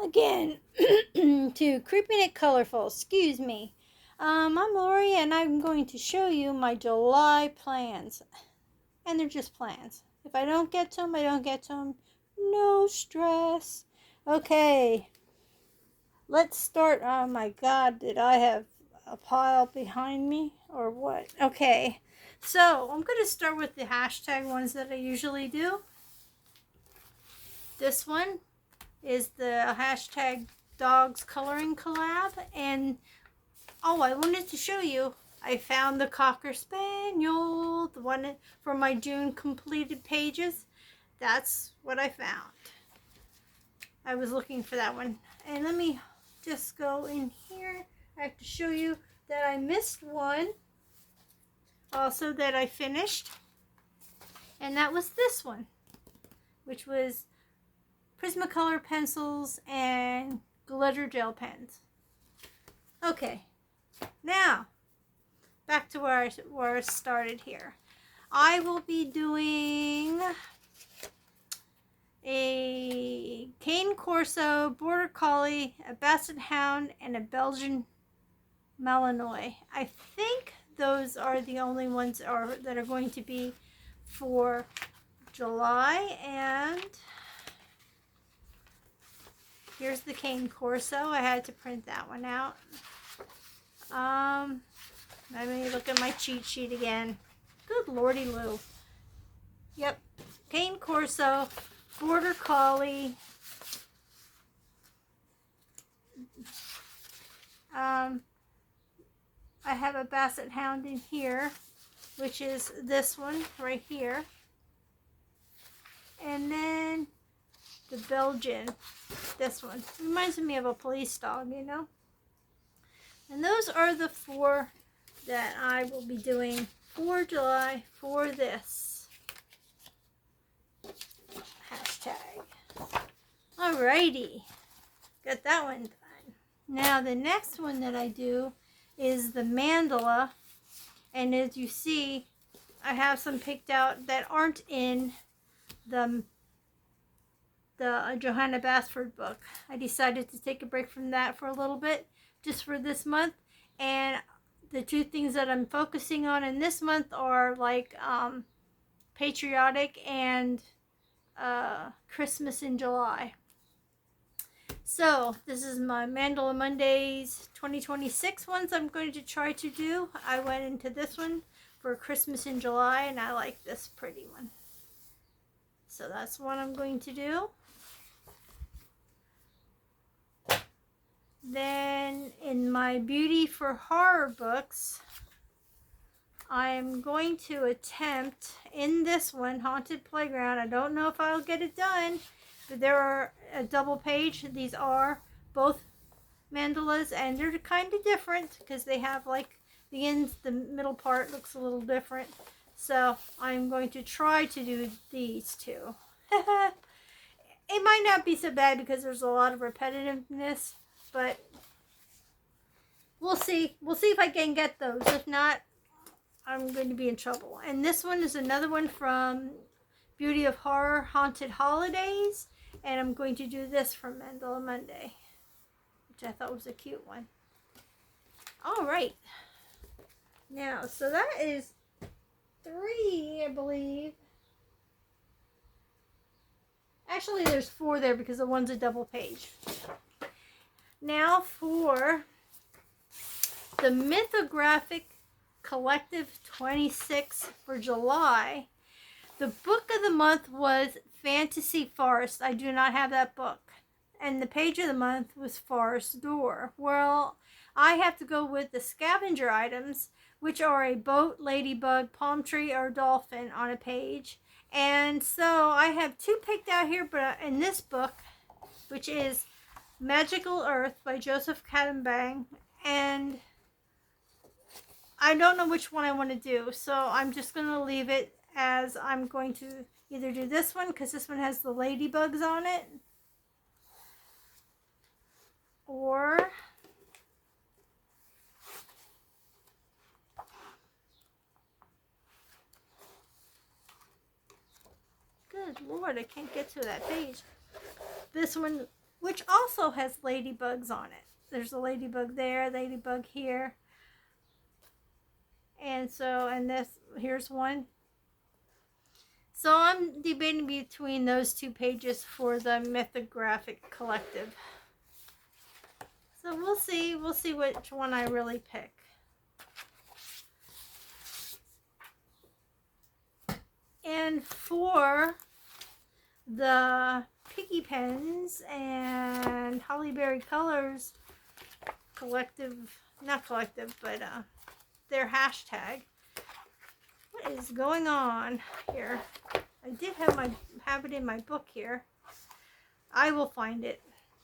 again to Creeping It Colorful. Excuse me. I'm Lori, and I'm going to show you my July plans. And they're just plans. If I don't get to them, I don't get to them. No stress. Okay, let's start. Oh my God, did I have a pile behind me or what? Okay, so I'm going to start with the hashtag ones that I usually do. This one is the hashtag dogs coloring collab, and oh, I wanted to show you, I found the Cocker Spaniel, the one for my June completed pages. That's what I found. I was looking for that one, and let me just go in here. I have to show you that I missed one also that I finished, and that was this one, which was Prismacolor pencils and glitter gel pens. Okay, now back to where I started here. I will be doing a Cane Corso, Border Collie, a Basset Hound, and a Belgian Malinois. I think those are the only ones that are going to be for July. And here's the Cane Corso. I had to print that one out. Let me look at my cheat sheet again. Good lordy Lou. Yep. Cane Corso, Border Collie. I have a Basset Hound in here, which is this one right here. And then the Belgian, this one. Reminds me of a police dog, you know? And those are the four that I will be doing for July for this hashtag. Alrighty, got that one done. Now the next one that I do is the mandala, and as you see, I have some picked out that aren't in the Johanna Basford book. I decided to take a break from that for a little bit, just for this month, and the two things that I'm focusing on in this month are like Patriotic and Christmas in July. So this is my Mandala Mondays 2026 ones I'm going to try to do. I went into this one for Christmas in July, and I like this pretty one. So that's what I'm going to do. Then in my Beauty for Horror books, I'm going to attempt in this one, Haunted Playground. I don't know if I'll get it done, but there are a double page. These are both mandalas, and they're kind of different because they have like the middle part looks a little different. So I'm going to try to do these two. It might not be so bad because there's a lot of repetitiveness, but we'll see. We'll see if I can get those. If not, I'm going to be in trouble. And this one is another one from Beauty of Horror Haunted Holidays, and I'm going to do this from Mandala Monday, which I thought was a cute one. All right. Now, so that is 3, I believe. Actually, there's 4 there because the one's a double page. Now for the Mythographic Collective 26 for July. The book of the month was Fantasy Forest. I do not have that book. And the page of the month was Forest Door. Well, I have to go with the scavenger items, which are a boat, ladybug, palm tree, or dolphin on a page. And so I have 2 picked out here, but in this book, which is Magical Earth by Joseph Cadenbang, and I don't know which one I want to do, so I'm just going to leave it as I'm going to either do this one, because this one has the ladybugs on it, or good Lord, I can't get to that page. This one which also has ladybugs on it. There's a ladybug there, ladybug here. And so, and this, here's one. So I'm debating between those two pages for the Mythographic Collective. So we'll see which one I really pick. And for the Piggy Pens and Hollyberry Colors collective, not collective, but their hashtag. What is going on here? I did have it in my book here. I will find it.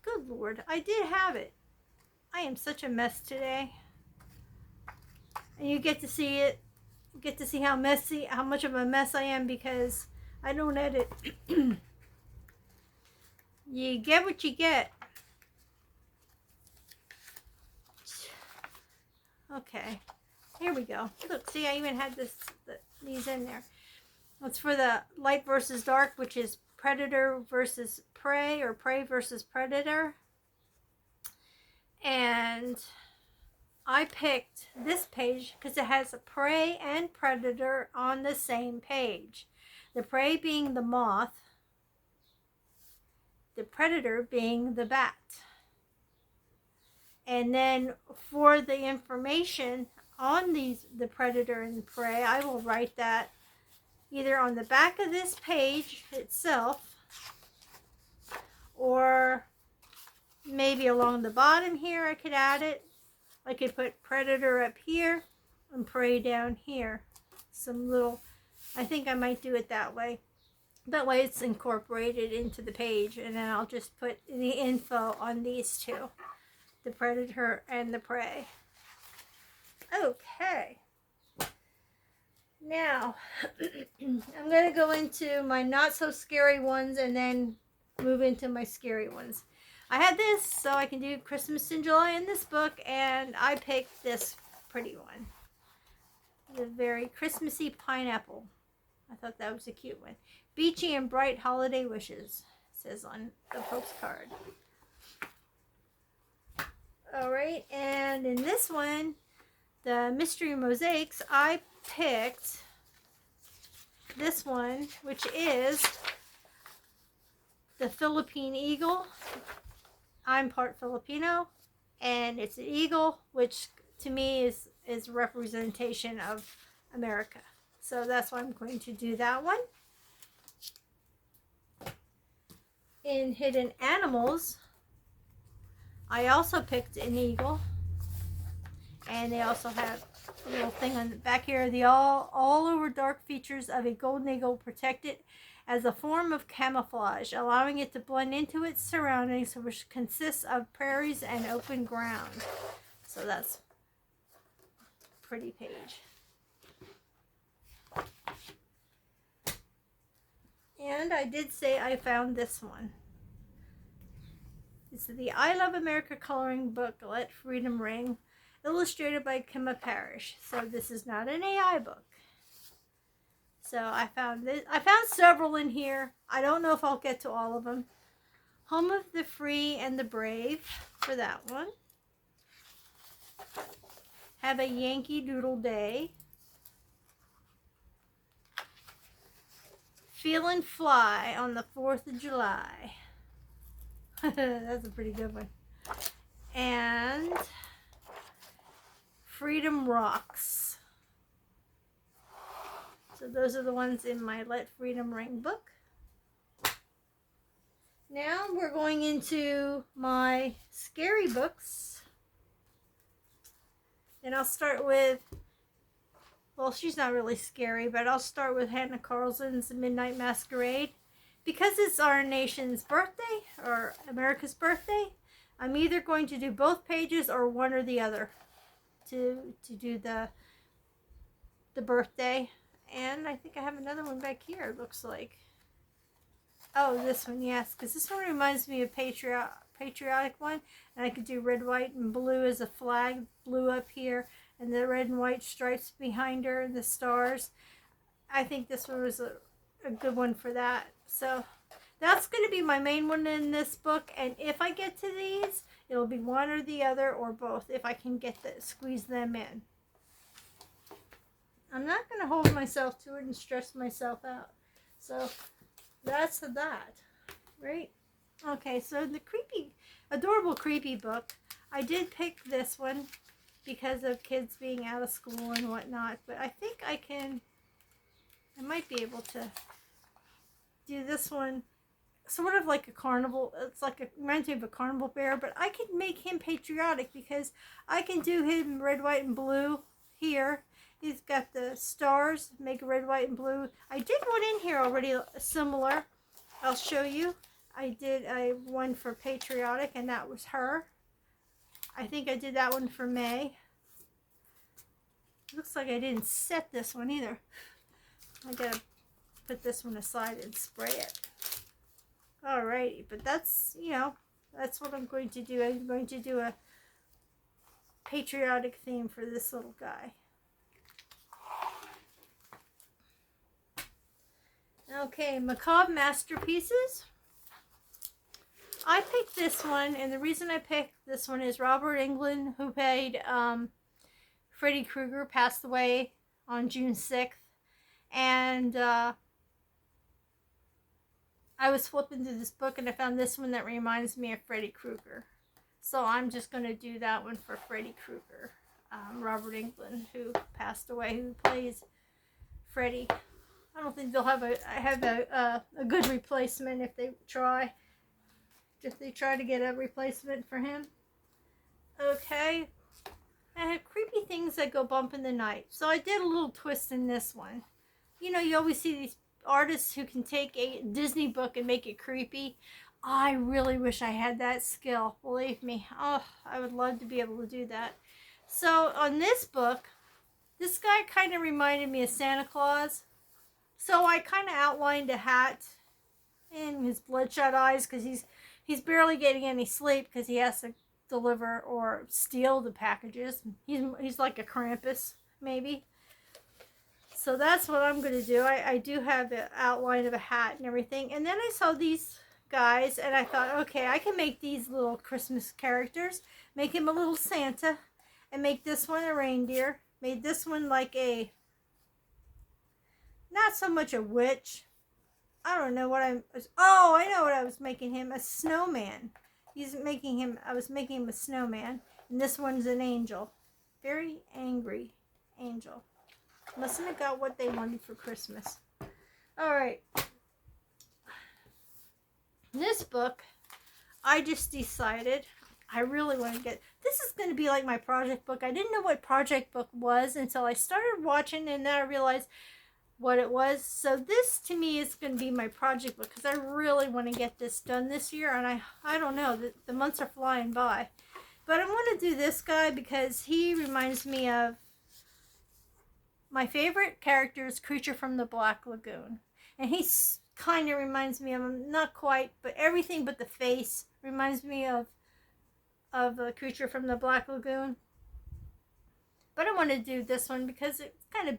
Good Lord, I did have it. I am such a mess today. And you get to see it. You get to see how much of a mess I am because I don't edit. You get what you get. Okay, here we go. Look, see, I even had these in there. It's for the light versus dark, which is predator versus prey, or prey versus predator. And I picked this page because it has a prey and predator on the same page. The prey being the moth, the predator being the bat. And then for the information on the predator and the prey, I will write that either on the back of this page itself, or maybe along the bottom here I could add it. I could put predator up here and prey down here. Some little, I think I might do it that way. That way it's incorporated into the page, and then I'll just put the info on these two, the predator and the prey. Okay. Now, I'm going to go into my not so scary ones and then move into my scary ones. I had this so I can do Christmas in July in this book, and I picked this pretty one. The very Christmassy pineapple. I thought that was a cute one. Beachy and bright holiday wishes, it says on the postcard. Alright, and in this one, the Mystery Mosaics, I picked this one, which is the Philippine Eagle. I'm part Filipino, and it's an eagle, which to me is a representation of America. So that's why I'm going to do that one. In Hidden Animals, I also picked an eagle, and they also have a little thing on the back here. The all over dark features of a golden eagle protected as a form of camouflage, allowing it to blend into its surroundings, which consists of prairies and open ground. So that's a pretty page. And I did say I found this one. It's the I Love America coloring book, Let Freedom Ring, illustrated by Kimma Parrish. So this is not an AI book. So I found this. I found several in here. I don't know if I'll get to all of them. Home of the Free and the Brave for that one. Have a Yankee Doodle Day. Feelin' Fly on the 4th of July. That's a pretty good one. And Freedom Rocks. So those are the ones in my Let Freedom Ring book. Now we're going into my scary books. And I'll start with, well, she's not really scary, but I'll start with Hannah Carlson's Midnight Masquerade. Because it's our nation's birthday, or America's birthday, I'm either going to do both pages or one or the other to do the birthday. And I think I have another one back here, it looks like. Oh, this one, yes, because this one reminds me of Patriotic one. And I could do red, white, and blue as a flag, blue up here, and the red and white stripes behind her, and the stars. I think this one was a good one for that. So that's going to be my main one in this book. And if I get to these, it'll be one or the other or both if I can squeeze them in. I'm not going to hold myself to it and stress myself out. So that's that, right? Okay, so the adorable creepy book, I did pick this one because of kids being out of school and whatnot, but I think I might be able to do this one sort of like a carnival. It's like reminds me of a carnival bear, but I can make him patriotic because I can do him red, white, and blue here. He's got the stars, make red, white, and blue. I did one in here already similar. I'll show you. I did one for Patriotic, and that was her. I think I did that one for May. Looks like I didn't set this one either. I gotta put this one aside and spray it. Alrighty, but that's, that's what I'm going to do. I'm going to do a patriotic theme for this little guy. Okay, Macabre Masterpieces. I picked this one, and the reason I picked this one is Robert Englund, who played Freddy Krueger, passed away on June 6th. And I was flipping through this book, and I found this one that reminds me of Freddy Krueger. So I'm just going to do that one for Freddy Krueger. Robert Englund, who passed away, who plays Freddy. I don't think they'll have a good replacement if they try. If they try to get a replacement for him. Okay. I have creepy things that go bump in the night. So I did a little twist in this one. You always see these artists who can take a Disney book and make it creepy. I really wish I had that skill. Believe me. Oh, I would love to be able to do that. So on this book, this guy kind of reminded me of Santa Claus. So I kind of outlined a hat and his bloodshot eyes because he's barely getting any sleep because he has to deliver or steal the packages. He's like a Krampus, maybe. So that's what I'm going to do. I do have the outline of a hat and everything. And then I saw these guys and I thought, okay, I can make these little Christmas characters. Make him a little Santa. And make this one a reindeer. Made this one like a, not so much a witch. I don't know what I know what I was making him. A snowman. I was making him a snowman. And this one's an angel. Very angry angel. Mustn't have got what they wanted for Christmas. Alright. This book, I just decided I really want to get... This is going to be like my project book. I didn't know what project book was until I started watching, and then I realized what it was. So this, to me, is going to be my project book because I really want to get this done this year. And I don't know. The months are flying by. But I want to do this guy because he reminds me of... My favorite character is Creature from the Black Lagoon. And he kind of reminds me of him, not quite, but everything but the face reminds me of the Creature from the Black Lagoon. But I want to do this one because it's kind of,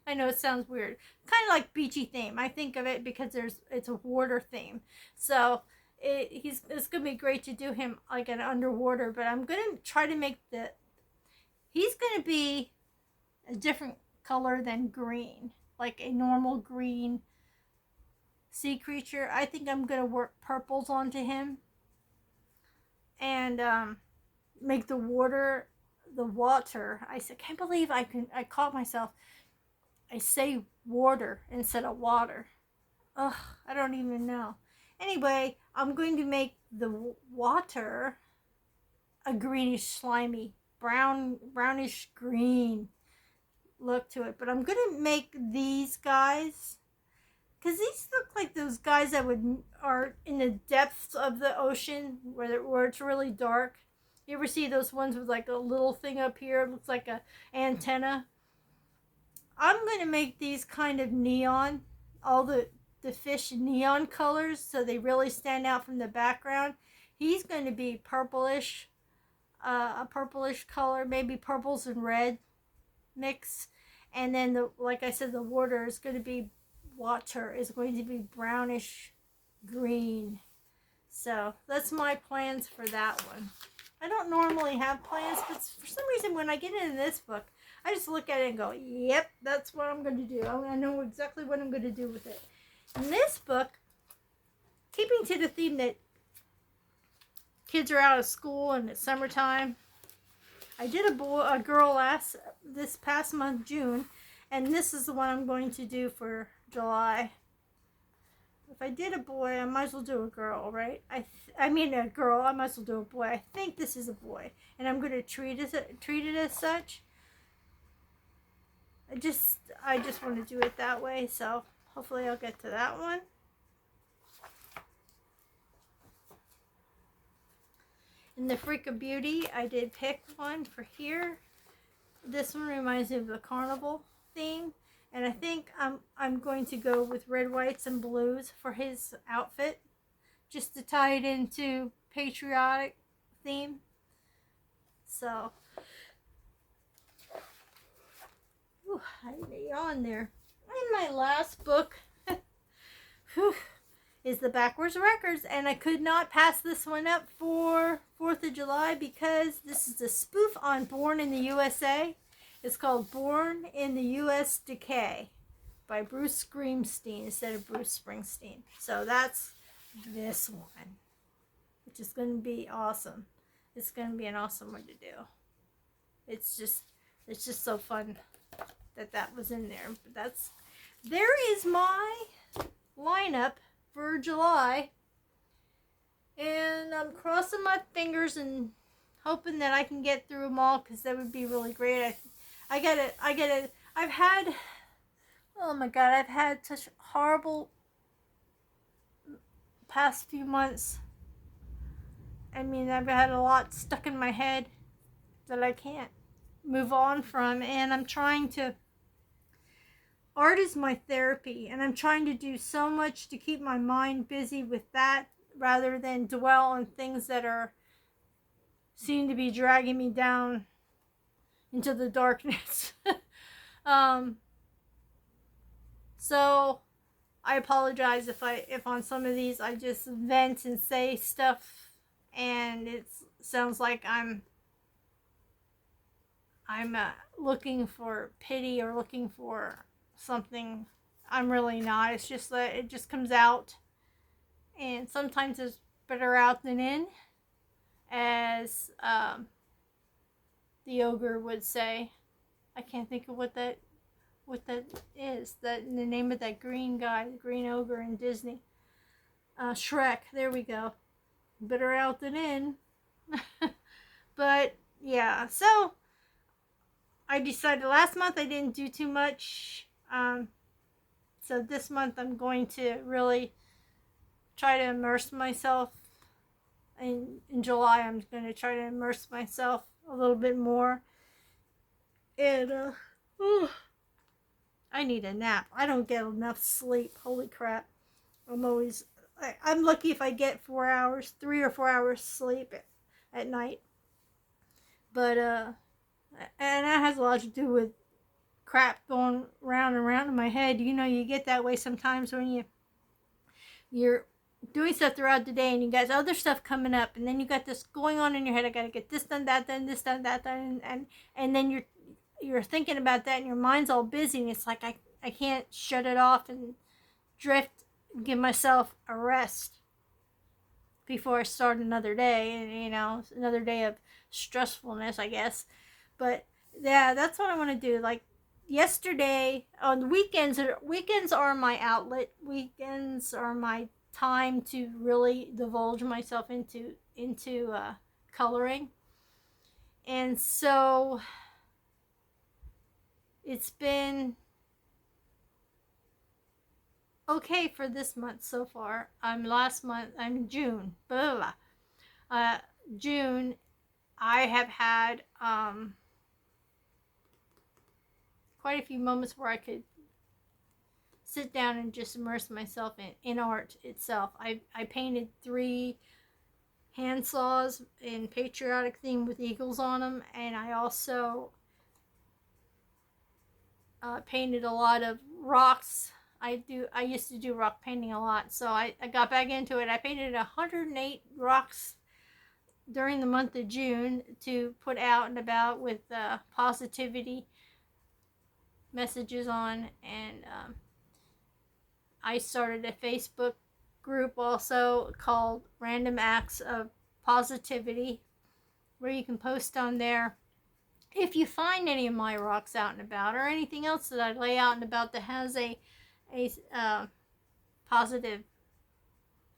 I know it sounds weird, kind of like beachy theme. I think of it because it's a water theme. So it's going to be great to do him like an underwater, but I'm going to try to make he's going to be a different color than green, like a normal green sea creature. I think I'm going to work purples onto him and make the water. I can't believe I caught myself. I say water instead of water. Ugh, I don't even know. Anyway, I'm going to make the water a greenish, slimy, brownish green look to it. But I'm going to make these guys, because these look like those guys that are in the depths of the ocean where it's really dark. You ever see those ones with like a little thing up here? It looks like a antenna. I'm going to make these kind of neon, all the fish neon colors, so they really stand out from the background. He's going to be purplish, a purplish color, maybe purples and red mix. And then, like I said, the water is going to be brownish green. So that's my plans for that one. I don't normally have plans, but for some reason when I get into this book, I just look at it and go, yep, that's what I'm going to do. I know exactly what I'm going to do with it. In this book, keeping to the theme that kids are out of school and it's summertime, I did a girl this past month, June, and this is the one I'm going to do for July. If I did a boy, I might as well do a girl, right? I mean a girl, I might as well do a boy. I think this is a boy, and I'm going to treat it as such. I just want to do it that way, so hopefully I'll get to that one. In the Freak of Beauty, I did pick one for here. This one reminds me of the carnival theme, and I think I'm going to go with red, whites, and blues for his outfit, just to tie it into patriotic theme. So, I had a yawn there. And my last book is the Backwards Records, and I could not pass this one up for 4th of July because this is a spoof on Born in the USA. It's called Born in the U.S. Decay by Bruce Springsteen instead of Bruce Springsteen. So that's this one, which is going to be awesome. It's going to be an awesome one to do. It's just so fun that was in there. But there is my lineup for July, and I'm crossing my fingers and hoping that I can get through them all, because that would be really great. I've had, oh my God, I've had such horrible past few months. I mean, I've had a lot stuck in my head that I can't move on from, and I'm trying to, art is my therapy, and I'm trying to do so much to keep my mind busy with that rather than dwell on things that seem to be dragging me down into the darkness. So I apologize if on some of these I just vent and say stuff and it sounds like I'm looking for pity or looking for something. I'm really not. It's just that it just comes out, and sometimes it's better out than in, as the ogre would say. I can't think of what that is. The name of that green guy, the green ogre in Disney. Shrek. There we go. Better out than in. But yeah, so I decided last month I didn't do too much. So this month I'm going to really try to immerse myself. In July I'm going to try to immerse myself a little bit more. And I need a nap. I don't get enough sleep. Holy crap. I'm lucky if I get 4 hours, 3 or 4 hours sleep at night. But and that has a lot to do with crap going round and round in my head. You know, you get that way sometimes when you're doing stuff throughout the day and you got other stuff coming up, and then you got this going on in your head. I gotta get this done, that done, this done, that done, and then you're thinking about that and your mind's all busy, and it's like I can't shut it off and drift and give myself a rest before I start another day, and you know, another day of stressfulness, I guess. But yeah, that's what I want to do. Like yesterday, on the weekends are my outlet. Weekends are my time to really divulge myself into coloring. And so it's been okay for this month so far. I'm June. Blah, blah. June, I have had quite a few moments where I could sit down and just immerse myself in art itself. I painted 3 hand saws in patriotic theme with eagles on them, and I also painted a lot of rocks I used to do rock painting a lot, so I got back into it. I painted 108 rocks during the month of June to put out and about with positivity messages on, and I started a Facebook group also called Random Acts of Positivity, where you can post on there if you find any of my rocks out and about, or anything else that I lay out and about that has a positive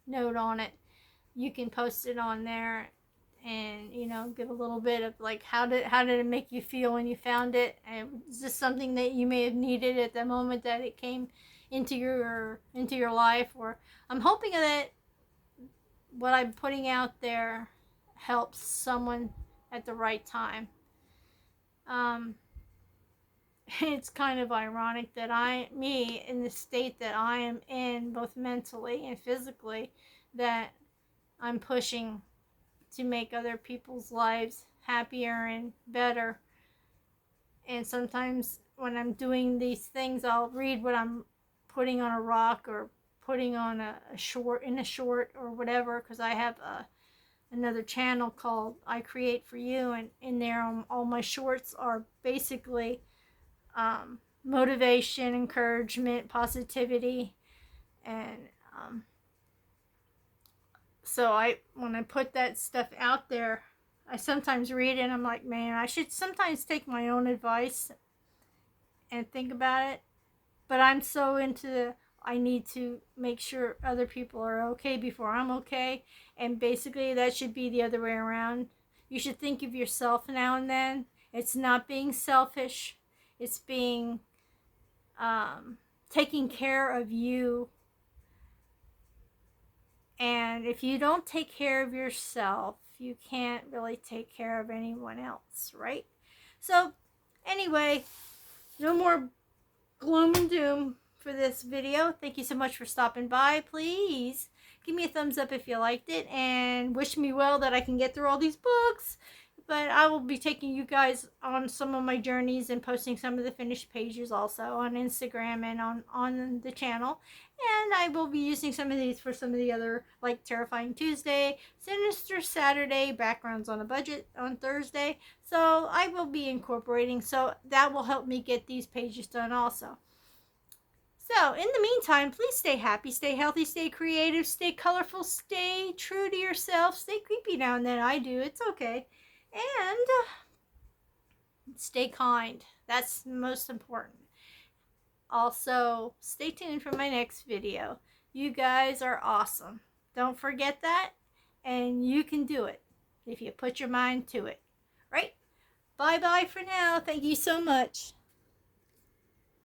note on it. You can post it on there, and give a little bit of like how did it make you feel when you found it, and is this something that you may have needed at the moment that it came into your life. Or I'm hoping that what I'm putting out there helps someone at the right time. It's kind of ironic that me in the state that I am in, both mentally and physically, that I'm pushing to make other people's lives happier and better. And sometimes when I'm doing these things, I'll read what I'm putting on a rock or putting on a short or whatever, because I have another channel called I Create For You, and in there all my shorts are basically motivation, encouragement, positivity, and so when I put that stuff out there, I sometimes read it and I'm like, man, I should sometimes take my own advice and think about it. But I'm so into I need to make sure other people are okay before I'm okay. And basically that should be the other way around. You should think of yourself now and then. It's not being selfish. It's being taking care of you. And if you don't take care of yourself, you can't really take care of anyone else, right? So anyway, no more gloom and doom for this video. Thank you so much for stopping by. Please give me a thumbs up if you liked it, and wish me well that I can get through all these books. But I will be taking you guys on some of my journeys and posting some of the finished pages also on Instagram and on the channel. And I will be using some of these for some of the other, like Terrifying Tuesday, Sinister Saturday, Backgrounds on a Budget on Thursday. So I will be incorporating, so that will help me get these pages done also. So in the meantime, please stay happy, stay healthy, stay creative, stay colorful, stay true to yourself, stay creepy now and then. I do, it's okay. And stay kind. That's most important. Also, stay tuned for my next video. You guys are awesome. Don't forget that. And you can do it if you put your mind to it. Right? Bye-bye for now. Thank you so much.